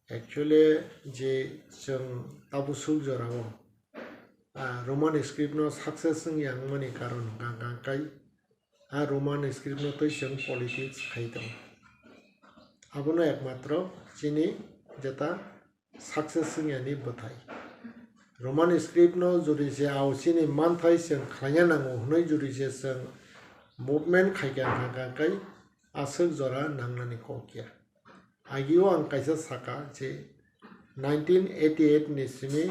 Actually जे जों ताबुसुल जराव रोमान स्क्रिप्ट नो success yang mani karon gangkai a Roman script नो तो जों पॉलिटिक्स खाइदों abono एकमात्र chini jeta सक्सेस यानी बताई रोमान स्क्रिप्ट नो जुरी जे आवसिनी मानथाइ जों खाया नांगौ हनै जुरी जे जों मुभमेन्ट खायगा गangkai आसुक जरा नांनानै कोकिया आगियो आं काइसा साका जे 1988 नि सिमी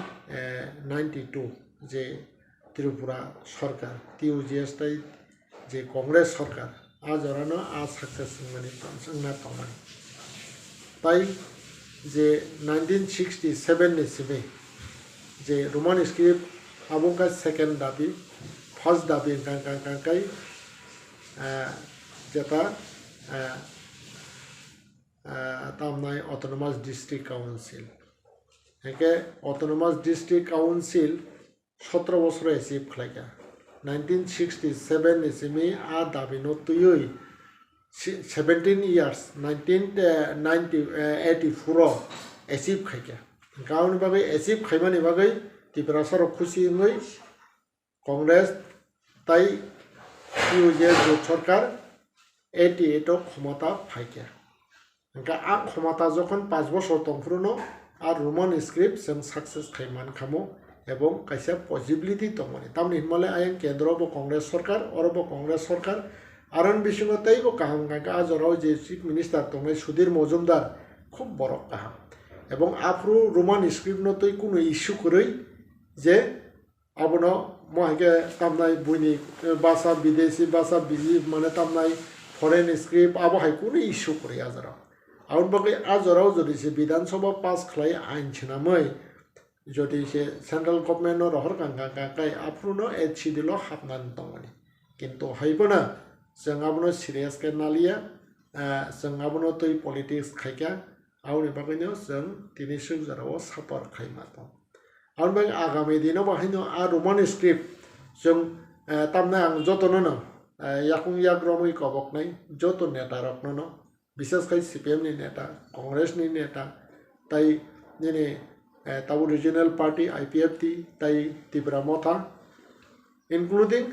92 जे त्रिपुरा सरकार टीयूजीएस ताई जे कांग्रेस सरकार आ जरानो आ सक्सेस माने संना तमानि ताई जे 1967 नि सिमी जे रोमान स्क्रिप्ट आबुंगा सेकेंड दाबी फर्स्ट दाबी गangkai जेता तामनाय ऑटोनोमस डिस्ट्रिक्ट काउंसिल हेके ऑटोनोमस डिस्ट्रिक्ट काउंसिल 17 बছর एसिव खलाइगा 1967 निसिमी आ दाबिनो तुयुई 17 years 1984 एसिव खाइगा गाउन बागै एसिव खाइमानि बागै त्रिपुरा सरक खुसियै कांग्रेस ताई टीयूजीएस सरकार 88 क्षमता फाइगा आ क्षमता जखन 5 বছর तंफ्रुनो आ रोमान स्क्रिप्ट जों सक्सेस खाइमान खामो एवं कैसे पॉसिबिलिटी तंगमनि तामनि हिमालय आयन केंद्र बो कांग्रेस सरकार और बो कांग्रेस सरकार आरन बिसिंगतै बो काहाम गागा आजराव जे चीफ मिनिस्टर तंगै सुधीर मजुमदार खूब बरक काहाम एवं आफ्रु रोमान स्क्रिप्ट नो तै कुनो इश्यू करै जे आबनो माके तामनाय बुनि भाषा विदेशी भाषा बिजि माने तामनाय फरेन स्क्रिप्ट आबो हाय कुनो इश्यू करै आजराव आउट बागै आजराव जदि से विधानसभा पास खलाय आइन छिनामै जदि से सेंट्रल गवर्नमेंट नो रहर गांगाकाय आफ्रुनो एचसिडिल हाबनान दंमोन किन्तु हायबोना जों आबनो सिरियास के नालिया जों आबनो तै पॉलिटिक्स खायका आउनि बागैनो जों दिनै सुजाराव सापर खायमा दं आउन बागै आगामी दिनाव बाहायनो आ रोमान स्क्रिप्ट जों तामना आं जतनो न याकुं याग्रमै कबकनाय जत नेता रखनो विशेषकर सीपीएम नि नेता कांग्रेस नि नेता ताई निने ताबु रीजनल पार्टी आईपीएफटी ताई त्रिपुरा मोथा इंक्लूडिंग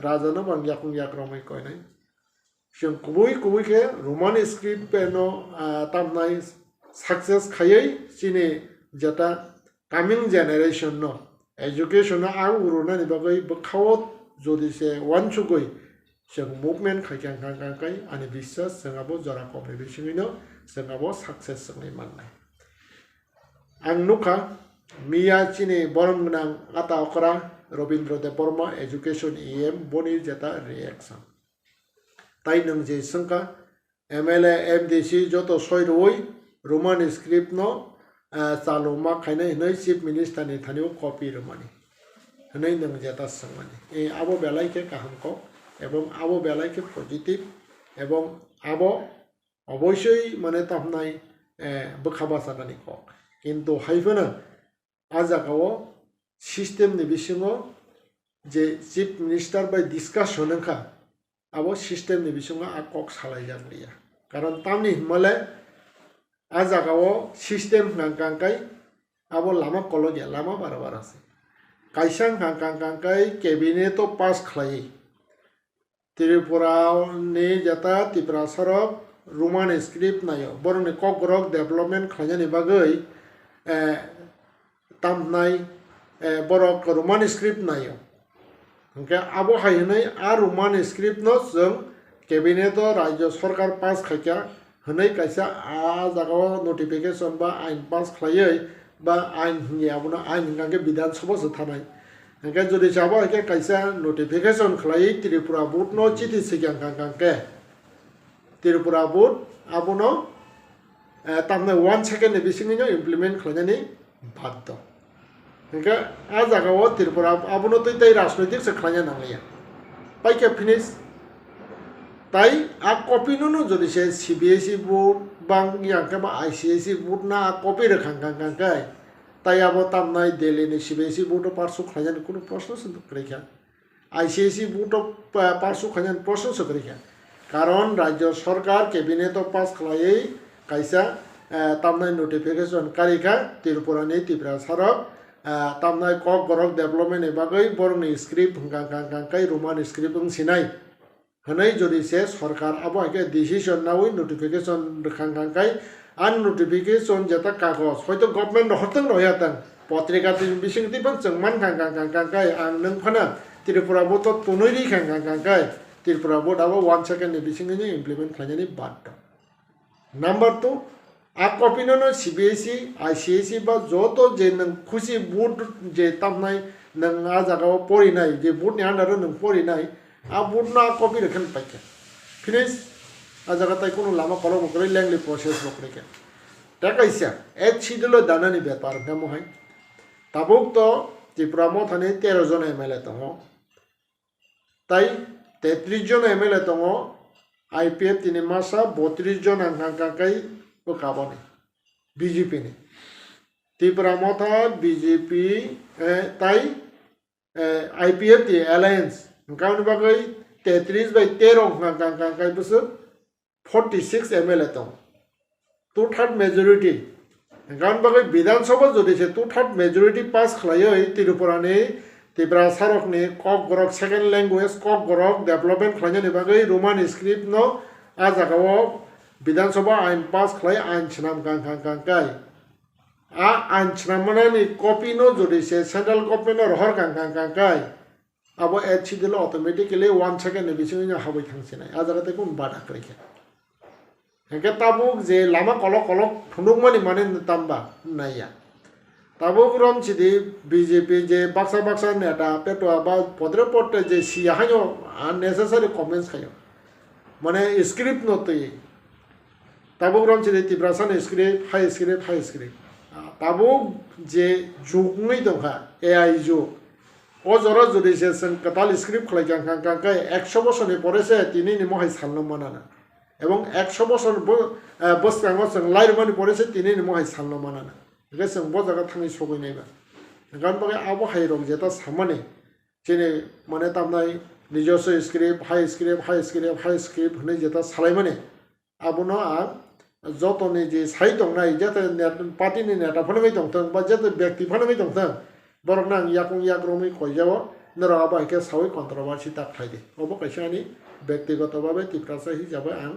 राजानो बांग्याकुं याग्रमै कोयनाय जों कुबुई के रोमान स्क्रिप्ट पेनो तामनाय सक्सेस खायै सिने जता कमिंग जेनेरेशन नो एजुकेशन आ उरुनानि बागै बखावत जदि से वानसुगै जों मुभमेन्ट खायखांखांखाय आंनि बिश्वास जोंहाबो जरा कम्पिटिशनैनो जोंहाबो सक्सेस जोंनि माननाय आं नुखा मिया चिनि बरम गोनां आता अकरा रवीन्द्र देव बर्मा एजुकेशन एम बनि जेता रिएक्शन ताई नों जे संका एमएलए एमडीसी जत सयरoi रोमान स्क्रिप्ट नो चालुमा खायनाय नै चीफ मिनिस्टर नि थानिव कपि रमानि नै नों जेता संमानि ए आबो बेलायके काहामको एवं आबो बेलायके पजिटिव एवं आबो अवश्य माने तामनाय बखाबा जानानै को किन्तु हायफोना आजागाव सिस्टेम नि बिसिङो जे चीफ मिनिस्टर बाय डिस्कशन खा आबो सिस्टेम नि बिसिङो आकक सालाय जागलिया कारण तामनि हिमालय आजागाव सिस्टेम गांगांकाय आबो लामा कलगिया लामा बाराबार आसे काइसां गांगांकाय कैबिनेट पास खलायै त्रिपुरा ने जता त्रिपुरा सरक रोमान स्क्रिप्ट नायो बरनि ककरक डेभलपमेंट खायनानि बागै तामनाय बरक रोमान स्क्रिप्ट नायो ओंके आबो हायनै आ रोमान स्क्रिप्ट नो जों कैबिनेट राज्य सरकार पास खायका हनै कायसा आ जागाव नोटिफिकेशन बा आइन पास खलायै बा आइन हियाबनो आइन गांगे विधानसभा सो थानाय ओंके जुदि जाबो के कायसा नोटिफिकेशन खलायै त्रिपुरा बोर्ड नो चिठी सिगां गांगे त्रिपुरा बोर्ड आबनो तामने 1 सेकेंड नि बिसिङैनो इमप्लिमेंट खालायनानै बाध्य ओंके आ जागाव त्रिपुरा आबनो तै राजनैतिक से खालायना नांलिया पाइके फिनिश ताई आ कपि नो जदि से सीबीएसई बोर्ड बां यांके बा आईसीएसई बोर्ड ना आ कपि रखांगांगांगाय ताई आबो तामनाय दिल्ली नि सीबीएसई बोर्ड पार्सु खायनानै कोनो प्रश्न सोंख्रैखा आईसीएसई बोर्ड पार्सु खायनानै प्रश्न सोंख्रैखा कारण राज्य सरकार cabinet pass खलायै कायसा tamnai notification karika Tripurani Tripura sarok tamnai kok gorok development e bagai borni script hangkang kai roman script sinai hanai jodi se sarkar abo ke decision nawi notification hangkang kai an notification jeta kagos hoito government hotang royatan পত্রিকা বিসিং তিপন চংমান খাঙ্কাই আং নং ফানা ত্রিপুরা বত তনৈরি খাঙ্কাই ত্রিপুরা বত আবো 1 second নি বিসিং নি implement খাইনি বাদ নাম্বার 2 আ কপি নো সিবিএসই আইসিএসই বা যত যে নং খুশি বুট যে তামনাই নং আ জাগাও পড়িনাই যে বুট নি আন্ডার নং পড়িনাই আ বুট না কপি রেখেন পাইকে ফিনিশ আ জায়গা তাই কোনো লামা কলম করে ল্যাংলি প্রসেস বকরেকে টাকাইসা এক ছিদলো দানানি ব্যাপার নামো হয় tabuk to Tripura mo thani 13 jon MLA tongo tai 33 jon MLA tongo IPF tini masa 32 jon angkangkai ko kaboni BJP ni Tripura mo tha BJP tai IPF ti alliance kaun bagai 33/13 angkangkai busu 46 MLA tongo 2/3 majority গান বাকি বিধানসভা যদি সে 2/3 majority pass খালাইও ত্রিপুরানি ত্রিপুরা সারকনি Kokborok second language Kokborok development খালাইনি বাকি রোমান স্ক্রিপ্ট ন আ জাগাও বিধানসভা আইন পাস খালাই আইন ছিনাম কাঙ্কাই আ আইন ছিনামানি কপি ন যদি সে সেন্ট্রাল গভর্নমেন্ট রহর কাঙ্কাই আবো এডছি দিলে অটোমেটিক্যালি 1 সেকেন্ড বিসিং হাবই থাংছিনাই আ জাগাতে কোন বাধা করেছে Hingga tabuk je lama kolok thunduk mani mane tamba naya. Tabuk rom chidi BJP je baksa neta peto aba podre potte je siya hanyo unnecessary comments kayo. Mane script no to ye. Tabuk rom chidi tibrasan script high script. Tabuk je juk ngai dongha AI juk. O jora jodi se katal script khlai kang kai 100 বছর ni pore se tini ni mohai salno manana. এবং 100 বছর বসকাঙ্গ song লাইরমানি পড়েছে তিনি মহাই সালনো মানানা একে song বজাগা Thani সগৈ নাইবা গান বাগে আবো হাই রং যেটা সামানে যেনে মানে তামনাই নিজস্ব স্ক্রিপ্ট হাই স্ক্রিপ্ট হনে যেটা সালাই মানে আবনো আর যতনে যে সাই দং নাই যেতে পার্টিনি নেতা ফনमै দংথং বা যেতে ব্যক্তি ফনमै দংথং বরং নাং ইয়াক রমি কই যাব নরা আবো একে সাউই কন্ট্রোভার্সি তাক খাইদে অবো কাইসানি ব্যক্তিগতভাবে ত্রিপুরা হিসাবে আং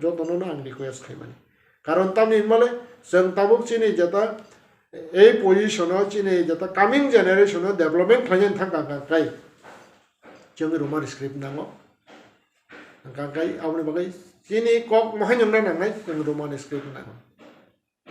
যত্ন আং রিকুয়েস্ট খাইমানি কারণ তামনি মানে जों তাবুক চিনি যেটা এই পজিশনাव চিনি যেটা কামিং জেনারেশনাव ডেভেলপমেন্ট খাইন থাকাই जों রোমান স্ক্রিপ্ট নাঙো কাকাই আবনি বাগাই চিনি কক মহাইননা নাंनाय जों রোমান স্ক্রিপ্ট নাঙো